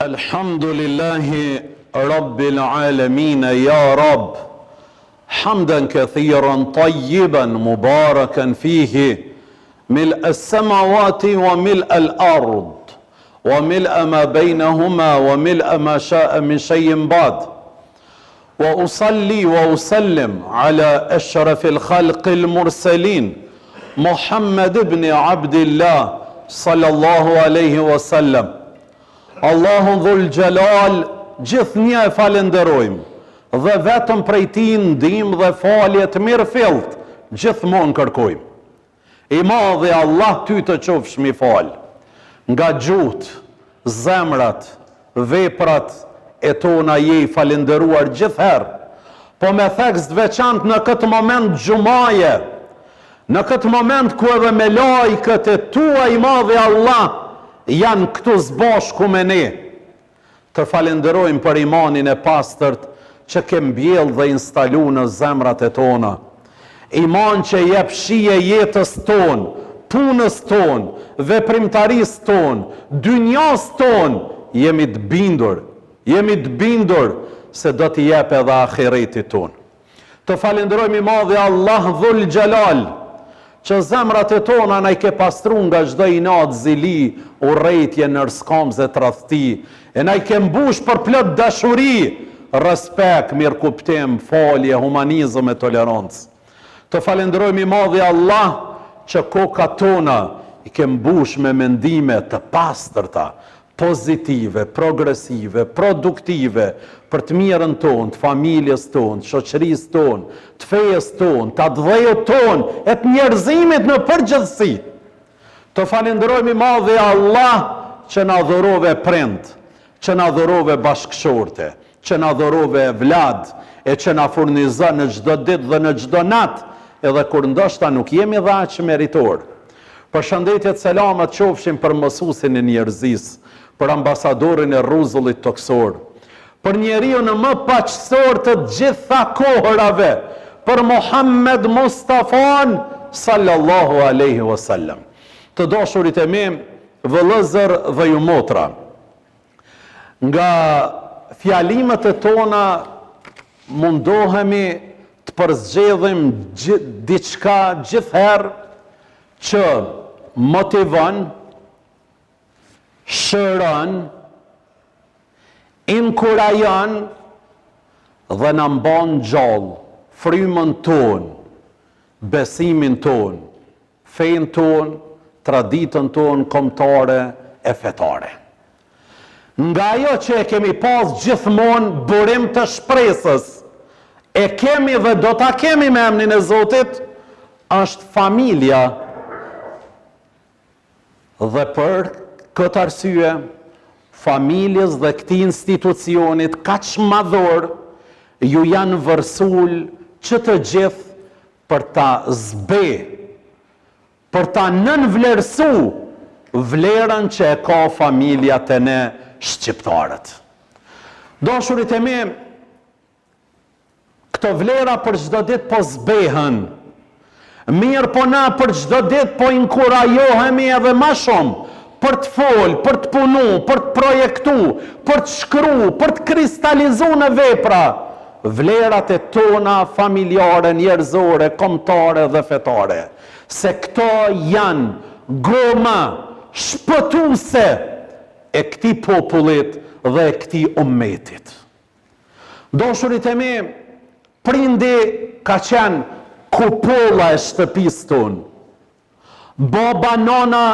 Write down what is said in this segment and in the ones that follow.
الحمد لله رب العالمين يا رب حمدا كثيرا طيبا مباركا فيه ملء السماوات وملء الأرض وملء ما بينهما وملء ما شاء من شيء بعد وأصلي وأسلم على أشرف الخلق المرسلين محمد بن عبد الله صلى الله عليه وسلم. Allahun dhul gjelal gjithnjë e falenderojmë dhe vetëm prej tij ndihmë dhe falje të mirëfillt gjithmonë kërkojmë. I madhi Allah ty të qofsh mi fal nga gjuhët, zemrat, veprat e tona je i falenderuar gjithherë, po me thekst veçantë në këtë moment gjumaje, në këtë moment ku edhe me lajkët e tua i madhi Allah janë këtu zbashku me ne, të falenderojmë për imanin e pastërt që ke mbjell dhe instalu në zemrat e tona. Iman që jep shije jetës ton, punës ton, veprimtarisë ton, dynjas ton, jemi të bindur se do t'i jep edhe ahiretit ton. Të falenderojmë i madhi Allah dhul gjelal, që zemrat e tona na i ke pastru nga çdo inat, zili, urrejtje, nërskamze, tradhti, e na i ke mbush për plot dashuri, respekt, mirëkuptim, falje, humanizëm e tolerancë. Të falenderojmë i madhi Allah që koka tona i ke mbush me mendime të pastërta, pozitive, progresive, produktive, për të mirën tonë, të familjes tonë, të shoqërisë tonë, të fejes tonë, të adhëjët tonë, e të njerëzimit në përgjithësi. Të falenderojmë i madhi Allah që na dhurove prind, që na dhurove bashkëshorte, që na dhurove vlad, e që na furnizon në çdo ditë dhe në çdo natë, edhe kur ndoshta nuk jemi dhe aq meritor. Përshëndetjet, selamat qofshin për mësuesin e njerëzisë, për ambasadorin e rruzullit toksor, për njeriu në më paqësor të gjitha kohërave, për Muhammed Mustafan sallallahu alaihi wasallam. Të dashurit e mi, vëllezër dhe ju motra, nga fjalimet e tona mundohemi të përzgjedhim diçka gjithherë që motivon, shëron, inkurajon dhe në mban gjallë frymën ton, besimin ton, fejnë ton, traditën ton kombëtare e fetare. Nga ajo që e kemi pas gjithmonë burim të shpresës, e kemi dhe do ta kemi me emrin e Zotit, është familja. Dhe për këtë arsye, familjes dhe këtij institucionit kaq madhor ju janë vërsul që të gjithë për ta zbe, për ta nënvlerësu vlerën që e ka familja të ne shqiptarët. Dashurit e mi, këto vlera për çdo ditë po zbehen, mirë po na për çdo ditë po inkurajohemi edhe më shumë për të folë, për të punu, për të projektu, për të shkru, për të kristalizu në vepra vlerat e tona familjare, njerëzore, kombëtare dhe fetare. Se këto janë goma shpëtuese e këtij popullit dhe e këtij ummetit. Dashurit e mi, prindi ka qenë kupolla e shtëpisë tonë. Baba, nona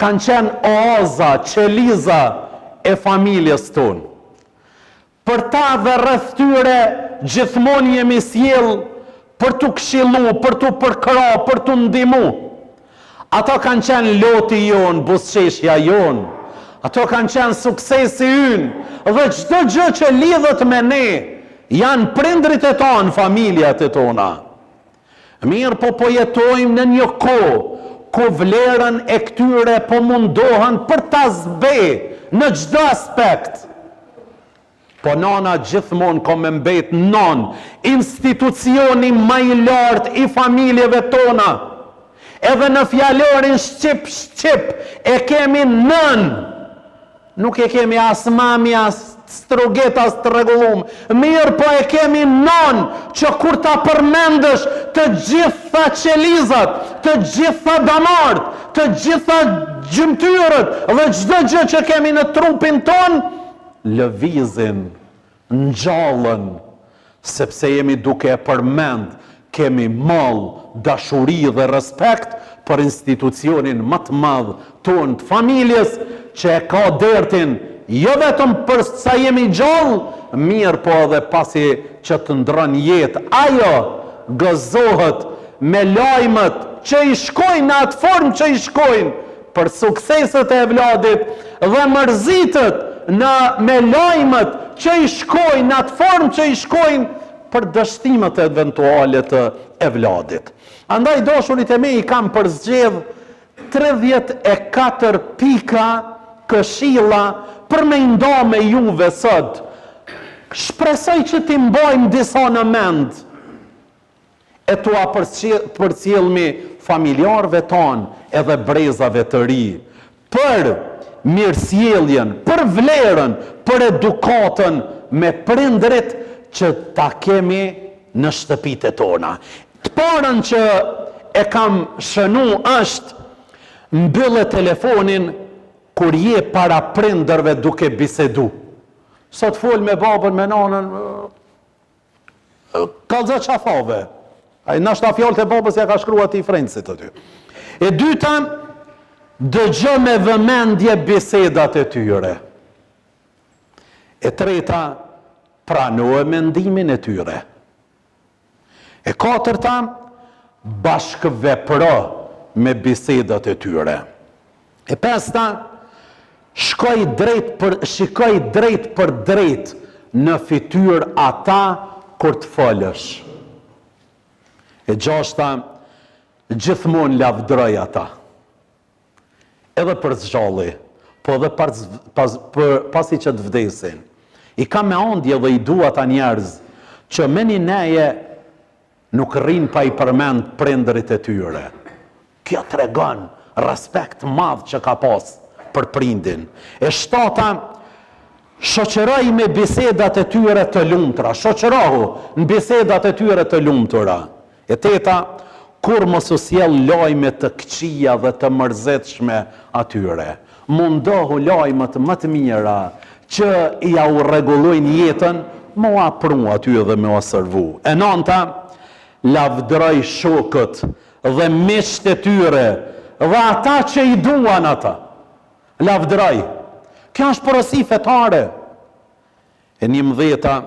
kanë qenë oaza, qeliza e familjes tonë. Për ta dhe rreth tyre gjithmonë jemi sjell për t'u këshillu, për t'u përkra, për t'u ndihmu. Ato kanë qenë loti jon, buzëqeshja jon. Ato kanë qenë suksesi ynë dhe çdo gjë që lidhet me ne janë prindrit e tonë, familjet e tona. Mirë po jetojmë në një kohë ku vlerën e këtyre po mundohen për ta zbe në çdo aspekt. Po nana gjithmonë ka me mbet non, institucioni më i lartë i familjeve tona. Edhe në fjalorin shqip e kemi nën, Nuk e kemi as mami, as struget, as të rregullum. Mirë, po e kemi non që kur ta përmendësh të gjitha qelizat, të gjitha damart, të gjitha gjymtyrët dhe çdo gjë që kemi në trupin ton, lëvizin, ngjallën, sepse jemi duke e përmend, kemi mall, dashuri dhe respekt për institucionin më të madh ton të familjes, që e ka dertin jo vetëm për sa jemi gjallë, mirë po edhe pasi që të ndron jetë. Ajo gëzohet me lajmet që i shkojnë në atë formë që i shkojnë për sukseset e vladit dhe mërzitet me lajmet që i shkojnë në atë formë që i shkojnë për dështimet eventuale të vladit. Andaj dashurit e mi i kam përzgjedh 34 pika këshilla për me nda me juve sot. Shpresoj që ti mbajmë disa në mend e tua përcjellmi familjarëve tonë edhe brezave të ri, për mirësjelljen, për vlerën, për edukatën me prindrit që ta kemi në shtëpitë tona. Të parën që e kam shënu është mbyllë telefonin kur je para prindërve duke bisedu. Sot fol me babën, me nanën, kallëza qafave. Ai nashta fjalët e babës ja ka shkruar ti Frencit aty. E dyta, dëgjë me vëmendje bisedat e tyre. E treta, pranoje mendimin e tyre. E katërta, bashkëvepro me bisedat e tyre. E pesta, shikoj drejt për drejt në fytyrë ata kur të folësh. E gjashta, gjithmonë lavdroj ata. Edhe për zgjalli, po edhe pasi që të vdesin. I kam me ondje dhe i dua ata njerëz që meni neje nuk rrin pa i përmend prindërit e tyre. Kjo tregon respekt madh që ka pas për prindin. E shtata, shoqëroj me bisedat e tyre të lumtura. Shoqërohu në bisedat e tyre të lumtura. E teta, kur mos u sjell lajme të këqija dhe të mërzetshme atyre. Mundohu lajmet më të mira që ja u rregullojnë jetën, më u apru aty dhe më u servu. E nanta, lavdroj shokët dhe miqtë e tyre dhe ata që i duan ata. Lavdroj. Kjo është porosi fetare. E 11,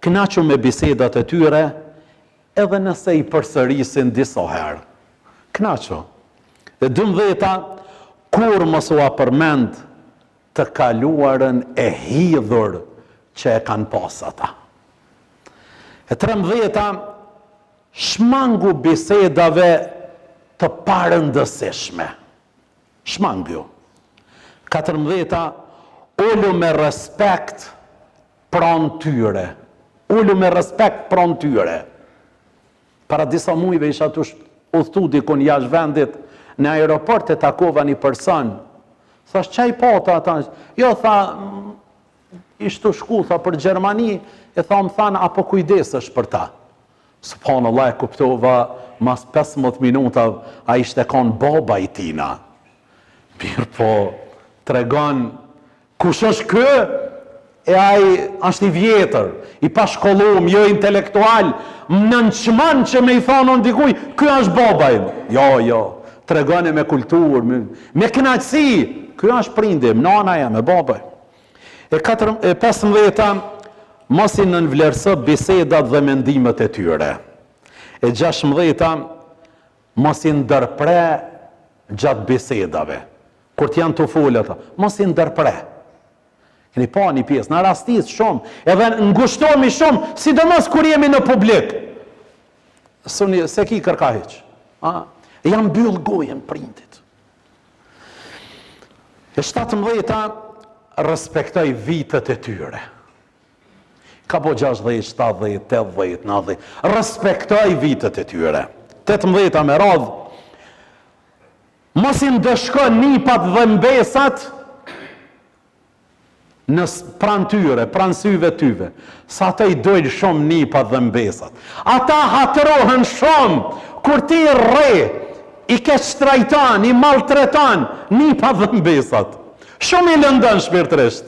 kënaqu me bisedat e tyre, edhe nëse i përsërisin disa herë. Kënaqu. E 12, kur mos u përmend të kaluarën e hidhur që e kanë pas ata. E 13, shmangu bisedave të parëndësishme. Shmangu. 14, ullu me respekt pranë tyre. Ullu me respekt pranë tyre. Para disa mujve isha të udhtu dikun jashtë vendit, në aeroport e takova një person. Thash, qaj pata ata? Jo, tha, ishtu shku, tha, për Gjermani, e tha, më thanë, apo kujdesesh për ta. Subhanallah, e kuptova, mas 15 minuta, a ishte kanë baba i tina. Mirë po, tregon, kush është kë? E ai është i vjetër, i pashkollum, jo intelektual, në nënçman që me i thonë ndikuj, ky është babaj. Jo, tregon me kulturë, me kënaqësi, ky është prindim, nana jam, me babaj. E 15, mos i nënvlerëso bisedat dhe mendimet e tyre. E 16, mos i ndërpre gjatë bisedave. Kur t'janë të folë ata, mos i ndërpre. Keni pa një pjesë, në rastis shumë, edhe ngushtohemi shumë, sidomos kur jemi në publik. Se ki kërka heq. Jam byll gojen prindit. E 17, respektoj vitet e tyre. Ka po 60, 70, 80, 90. Respektoj vitet e tyre. 18 me radhë. Mos i ndëshko nipat dhe mbesat pranë tyre, pranë syve tyve. Sa ata i dojnë shumë nipat dhe mbesat. Ata hatërohen shumë, kur ti i ke shtrajtan, i maltretan, nipat dhe mbesat. Shumë i lëndën shpirtërisht.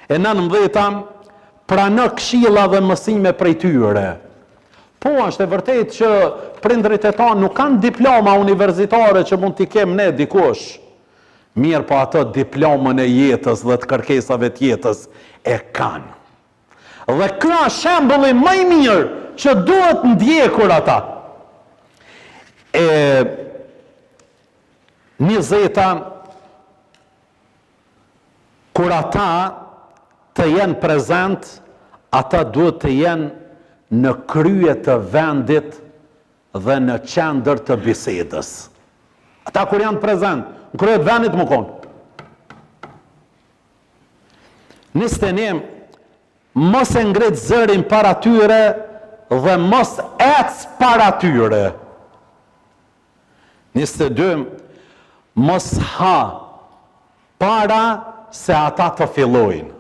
E 19 pranë këshilla dhe mësime prej tyre. Po, është e vërtet që prindrit e tanë nuk kanë diploma universitare që mund t'i kem ne dikush. Mirë po ato diplomën e jetës dhe të kërkesave të jetës e kanë. Dhe ka shembulli më i mirë që duhet ndjekur ata. 20 kur ata të jenë prezent, ata duhet të jenë në krye të vendit dhe në qendër të bisedës. Ata kur janë prezent, në krye të vendit më konë. 21 mos e ngrit zërin para tyre dhe mos ec para tyre. 22 mos ha para se ata të fillojnë.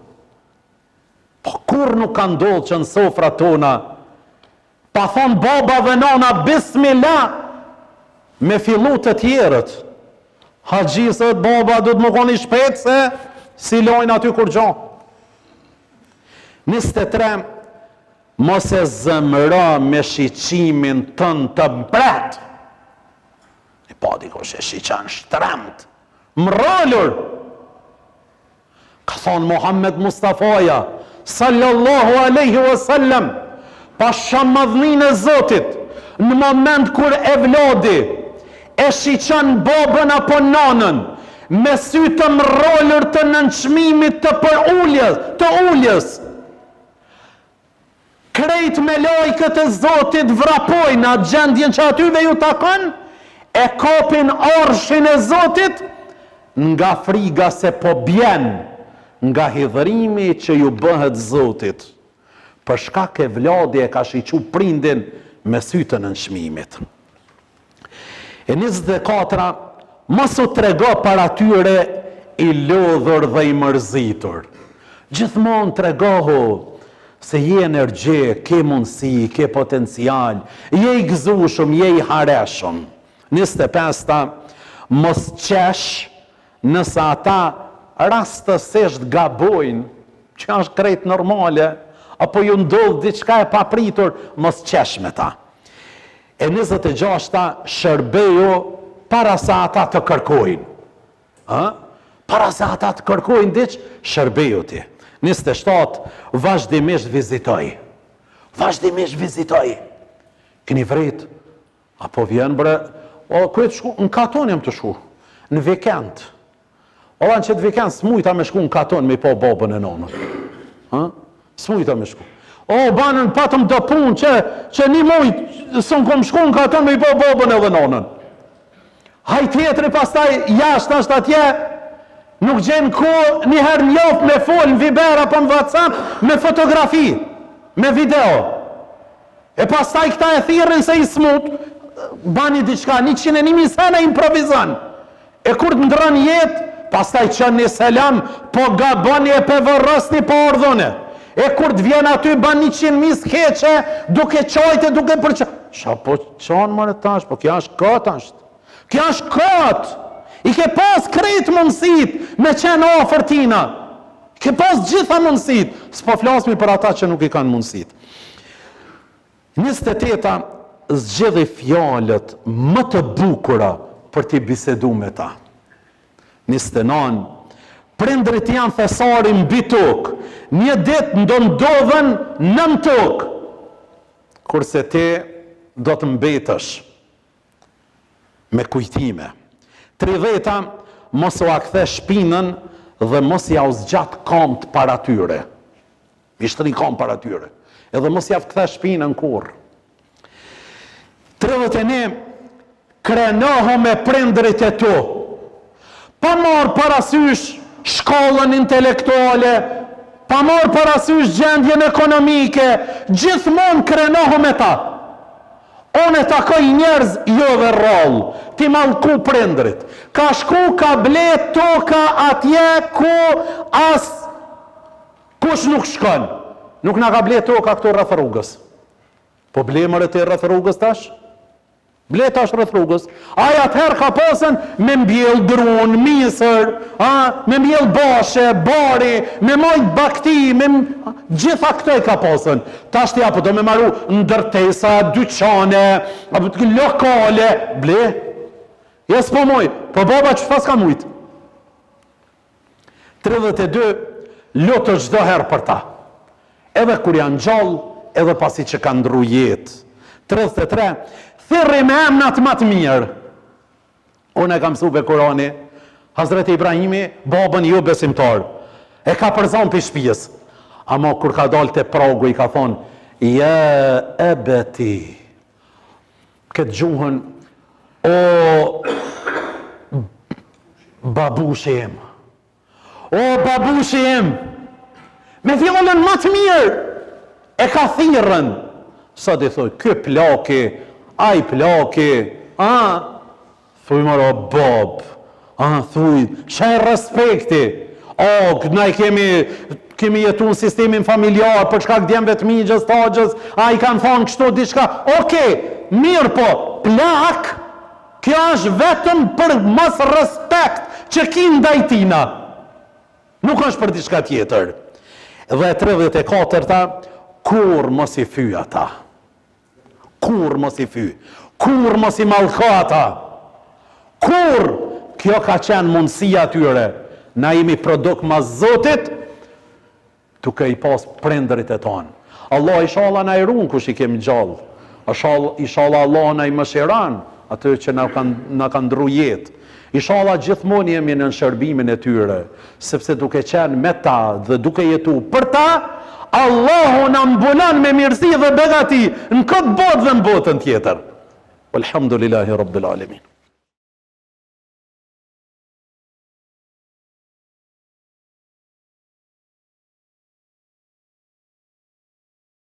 Po kur nuk ka ndodhë që në sofra tona pa thonë baba dhe nona bismillah me fillu të tjerët. Haxhisët baba du të më koni shpet se si lojnë aty kur gjo. 23 mos e zëmëra me shiqimin tën të mbret. E pa dikush e shiqan shtremt, mrallur. Ka thonë Muhammed Mustafaja sallallahu aleyhi wasallam, pa shamadhnin e Zotit, në moment kur evladi e shiqan babën apo nanën, me sy të mrollur të nënçmimit të ulljes, krejt me lajkët e Zotit vrapojnë atë gjendjen që atyve ju takon, e kopin arshin e Zotit, nga friga se po bjen, nga hidhërimi që ju bëhet Zotit, për shkak e vladi e ka shiqu prindin me sytë në nënshmimit. 24 mos u trego para tyre i lodhur dhe i mërzitur. Gjithmonë tregohu se je energje, ke mundësi, ke potencial, je i gëzushëm, je i hareshëm. 25 mos qesh nëse ata rastësisht gabojnë, që është krejt normale, apo ju ndodh diçka e papritur, mos qesh me ta. 26 shërbeju para sa ata të kërkojnë. Para sa ata të kërkojnë diç, shërbeju ti. 27 vazhdimisht vizitoj. Vazhdimisht vizitoj. Keni vret, apo vjen bre, ku e të shku? Në katon jam të shku, në vikend. Ola në qëtë vikend, s'mujta me shku në katon me i po babën e nonën. S'mujta me shku. Banën patëm dë punë që një mujtë së në kom shku në katon me i po babën e dhe nonën. Haj tjetëri pastaj jashtë është atje, nuk gjenë ku njëherë njoft me folë në Viber apo në WhatsApp, me fotografi, me video. E pastaj këta e thirën se i smut, bani diçka, 101 sene improvizan. E kur të ndrën jetë, pastaj qënë një selam, po gaboni e pe vërrësni po ordhone. E kur të vjen aty, ban 100.000 skeqe, duke qajte, duke përqa. Qa po qanë mërë tash, po kja është këtë ashtë. Kja është këtë. I ke pas krejt mundësit me qenë ofertina. I ke pas gjitha mundësit. S'po flasmi për ata që nuk i kanë mundësit. 28 zgjedhi fjalët më të bukura për t'i bisedu me ta. 29 prindrit janë thesari mbi tokë, një ditë ndodhen nën tokë, kurse ti do të mbetësh me kujtime. 30 mos u akthe shpinën dhe mos ja u zgjat komt para tyre. I shtri komt para tyre. Edhe mos ja kthe shpinën kur. 31 krenohu me prindrit e tu. Pa marë parasysh shkollën intelektuale, pa marë parasysh gjendjen ekonomike, gjithmonë krenohu me ta. Unë e takoj njerëz jo dhe rollë, ti mallku prindrit. Ka shku, ka ble toka atje ku as Kush nuk shkon? Nuk na ka ble toka këto rreth rrugës. Po blemërët e rreth rrugës tash? Ble tash rreth rrugës. Ai atëherë ka pasën me mbjell drun, misër, me mbjell bashe, bari, me majt bakti, gjitha këto e ka pasën. Tash ti apo do me marru ndërtesa, dyqane, lokale, ble. Jes po moj, po baba që pas ka mujt? 32 lutë çdo herë për ta. Edhe kur janë gjallë, edhe pasi që kanë ndru jetë. 33, thirri me emnat më të mirë. Unë e kam mësu be Kurani, Hazreti Ibrahimi, babën jo besimtar, e ka përzon për shtëpisë. Ama kur ka dalë te pragu, i ka thonë, ja ebeti, këtë gjuhën, o babushi im, o babushi im, me fjallën më të mirë, e ka thirrën. Sa di thoi, ky plaki, ai plaki, thuj mara bab, thuj, shaj respekti, na i kemi jetu në sistemin familjar, për çka djemve të migjës, tagjës, i kanë thonë kështu diçka, mirë po, plak, kjo është vetëm për mos respekt që ki ndaj tina. Nuk është për diçka tjetër. Dhe 34-ta, kur mos i fyj ata. Kur mos i fyj. Kur mos i mallko ata. Kur kjo ka qenë mundësia tyre. Na jemi produkt mas Zotit, duke i pas prindërit e tonë. Allah inshallah na i ruan kush i kemi gjallë. Inshallah Allah na i mëshiron atë që na kanë ndru jetë. Inshallah gjithmonë jemi në shërbimin e tyre, sepse duke qenë me ta dhe duke jetu për ta, Allahu na mbulon me mirësi dhe begati në këtë botë dhe në botën tjetër. Alhamdulillahi Rabbil Alamin.